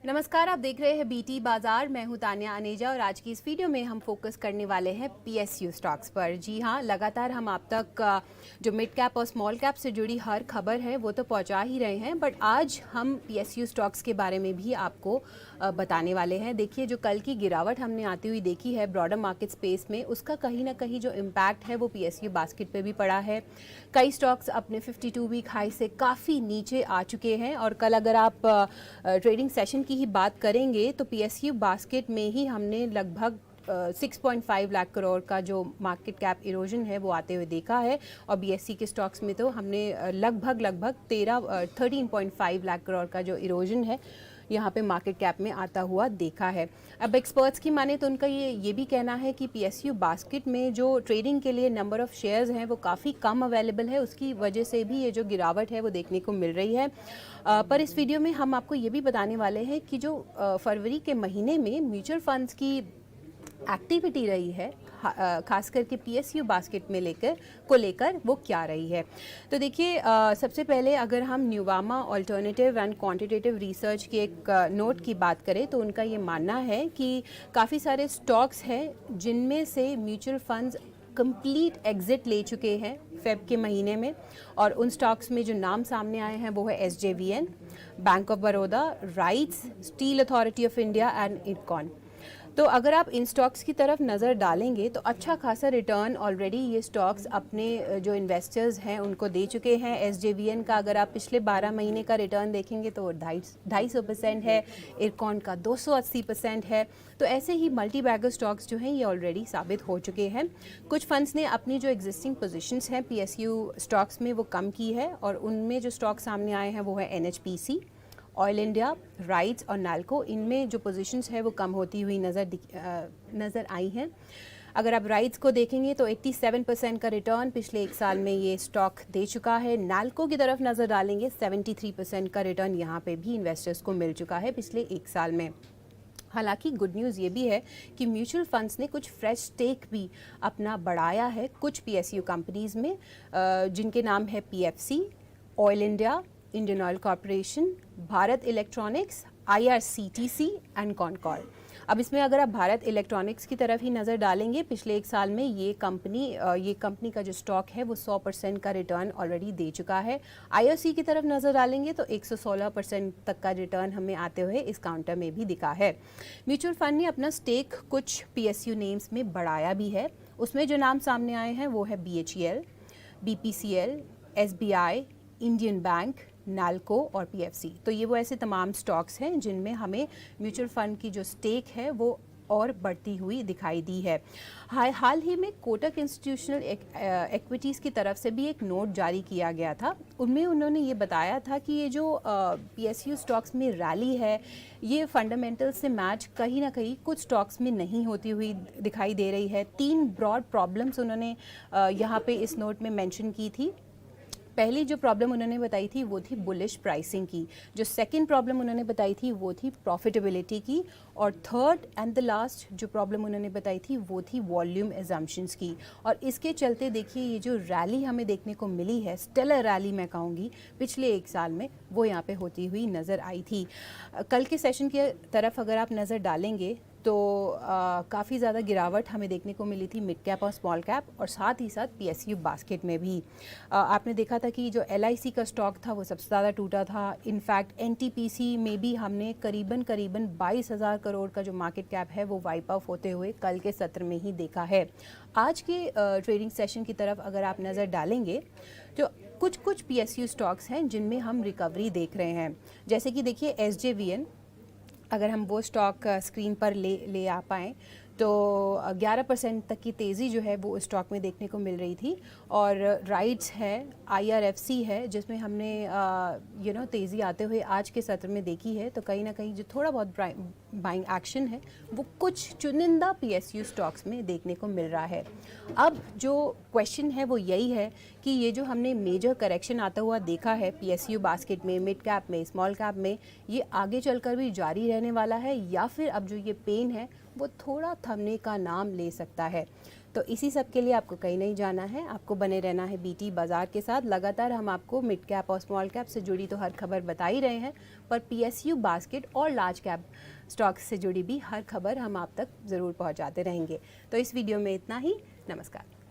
नमस्कार, आप देख रहे हैं बीटी बाजार। मैं हूं तान्या अनेजा और आज की इस वीडियो में हम फोकस करने वाले हैं पीएसयू स्टॉक्स पर। जी हां, लगातार हम आप तक जो मिड कैप और स्मॉल कैप से जुड़ी हर खबर है वो तो पहुंचा ही रहे हैं, बट आज हम पीएसयू स्टॉक्स के बारे में भी आपको बताने वाले हैं। देखिए, जो कल की गिरावट हमने आती हुई देखी है ब्रॉडर मार्केट स्पेस में, उसका कहीं ना कहीं जो इम्पैक्ट है वो पीएसयू बास्केट पे भी पड़ा है। कई स्टॉक्स अपने 52 वीक हाई से काफ़ी नीचे आ चुके हैं और कल अगर आप ट्रेडिंग सेशन की ही बात करेंगे तो पीएसयू बास्केट में ही हमने लगभग 6.5 लाख करोड़ का जो मार्केट कैप इरोजन है वो आते हुए देखा है और बीएससी के स्टॉक्स में तो हमने लगभग 13.5 लाख करोड़ का जो इरोजन है यहाँ पे मार्केट कैप में आता हुआ देखा है। अब एक्सपर्ट्स की माने तो उनका ये भी कहना है कि पीएसयू बास्केट में जो ट्रेडिंग के लिए नंबर ऑफ शेयर्स हैं वो काफ़ी कम अवेलेबल है, उसकी वजह से भी ये जो गिरावट है वो देखने को मिल रही है। पर इस वीडियो में हम आपको ये भी बताने वाले हैं कि जो फरवरी के महीने में म्यूचुअल फंड्स की एक्टिविटी रही है खास करके पीएसयू बास्केट में लेकर वो क्या रही है। तो देखिए, सबसे पहले अगर हम न्यूवामा अल्टरनेटिव एंड क्वांटिटेटिव रिसर्च के एक नोट की बात करें तो उनका ये मानना है कि काफ़ी सारे स्टॉक्स हैं जिनमें से म्यूचुअल फंड्स कंप्लीट एग्जिट ले चुके हैं फेब के महीने में, और उन स्टॉक्स में जो नाम सामने आए हैं वो है SJVN, bank of Baroda, rights, steel authority of India and IRCON. तो अगर आप इन स्टॉक्स की तरफ नज़र डालेंगे तो अच्छा खासा रिटर्न ऑलरेडी ये स्टॉक्स अपने जो इन्वेस्टर्स हैं उनको दे चुके हैं। एसजेवीएन का अगर आप पिछले 12 महीने का रिटर्न देखेंगे तो 250% है, इरकॉन का 280% है। तो ऐसे ही मल्टी बैगर स्टॉक्स जो हैं ये ऑलरेडी साबित हो चुके हैं। कुछ फंड्स ने अपनी जो एग्जिस्टिंग पोजिशंस हैं पीएसयू स्टॉक्स में वो कम की है और उनमें जो स्टॉक सामने आए हैं वो है एनएचपीसी, ऑयल इंडिया, राइट्स और नाल्को। इनमें जो पोजीशंस है वो कम होती हुई नज़र आई हैं। अगर आप राइट्स को देखेंगे तो 87% का रिटर्न पिछले एक साल में ये स्टॉक दे चुका है। नाल्को की तरफ नज़र डालेंगे 73% का रिटर्न यहाँ पे भी इन्वेस्टर्स को मिल चुका है पिछले एक साल में। हालांकि गुड न्यूज़ ये भी है कि म्यूचुअल फंड्स ने कुछ फ्रेश स्टेक भी अपना बढ़ाया है कुछ पीएसयू कंपनीज़ में, जिनके नाम है PFC, oil India, Indian oil corporation, Bharat electronics, IRCTC and Concor. अब इसमें अगर आप भारत इलेक्ट्रॉनिक्स की तरफ ही नज़र डालेंगे, पिछले एक साल में ये कंपनी का जो स्टॉक है वो 100% का रिटर्न ऑलरेडी दे चुका है। आईआरसी की तरफ नज़र डालेंगे तो 116% तक का रिटर्न हमें आते हुए इस काउंटर में भी दिखा है। म्यूचुअल फंड ने अपना स्टेक कुछ पीएसयू नेम्स में बढ़ाया भी है। उसमें जो नाम सामने आए हैं वो है BHEL, BPCL, SBI, Indian bank, NALCO और पीएफसी। तो ये वो ऐसे तमाम स्टॉक्स हैं जिनमें हमें म्यूचुअल फंड की जो स्टेक है वो और बढ़ती हुई दिखाई दी है। हाल ही में कोटक इंस्टीट्यूशनल इक्विटीज़ की तरफ से भी एक नोट जारी किया गया था। उनमें उन्होंने ये बताया था कि ये जो पीएसयू स्टॉक्स में रैली है ये फंडामेंटल से मैच कहीं ना कहीं कुछ स्टॉक्स में नहीं होती हुई दिखाई दे रही है। 3 ब्रॉड प्रॉब्लम्स उन्होंने यहाँ पे इस नोट में मेंशन की थी। पहली जो प्रॉब्लम उन्होंने बताई थी वो थी बुलिश प्राइसिंग की, जो सेकंड प्रॉब्लम उन्होंने बताई थी वो थी प्रॉफिटेबिलिटी की, और थर्ड एंड द लास्ट जो प्रॉब्लम उन्होंने बताई थी वो थी वॉल्यूम एजम्पशंस की। और इसके चलते देखिए ये जो रैली हमें देखने को मिली है, स्टेलर रैली मैं कहूँगी पिछले एक साल में, वो यहाँ पे होती हुई नज़र आई थी। कल के सेशन की तरफ अगर आप नज़र डालेंगे तो काफ़ी ज़्यादा गिरावट हमें देखने को मिली थी मिड कैप और स्मॉल कैप और साथ ही साथ पीएसयू बास्केट में भी। आपने देखा था कि जो एलआईसी का स्टॉक था वो सबसे ज़्यादा टूटा था। इनफैक्ट एनटीपीसी में भी हमने करीबन 22,000 करोड़ का जो मार्केट कैप है वो वाइप आउट होते हुए कल के सत्र में ही देखा है। आज के ट्रेडिंग सेशन की तरफ अगर आप नज़र डालेंगे तो कुछ पीएसयू स्टॉक्स हैं जिनमें हम रिकवरी देख रहे हैं। जैसे कि देखिए एसजेवीएन, अगर हम वो स्टॉक स्क्रीन पर ले आ पाएँ तो 11% तक की तेज़ी जो है वो स्टॉक में देखने को मिल रही थी। और राइट्स है, आईआरएफसी है जिसमें हमने तेज़ी आते हुए आज के सत्र में देखी है। तो कहीं ना कहीं जो थोड़ा बहुत बाइंग एक्शन है वो कुछ चुनिंदा पीएसयू स्टॉक्स में देखने को मिल रहा है। अब जो क्वेश्चन है वो यही है कि ये जो हमने मेजर करेक्शन आता हुआ देखा है पीएसयू बास्केट में, मिड कैप में, स्मॉल कैप में, ये आगे चलकर भी जारी रहने वाला है या फिर अब जो ये पेन है वो थोड़ा थमने का नाम ले सकता है। तो इसी सब के लिए आपको कहीं नहीं जाना है, आपको बने रहना है बीटी बाज़ार के साथ। लगातार हम आपको मिड कैप और स्मॉल कैप से जुड़ी तो हर खबर बता ही रहे हैं, पर PSU बास्केट और लार्ज कैप स्टॉक्स से जुड़ी भी हर खबर हम आप तक ज़रूर पहुंचाते रहेंगे। तो इस वीडियो में इतना ही। नमस्कार।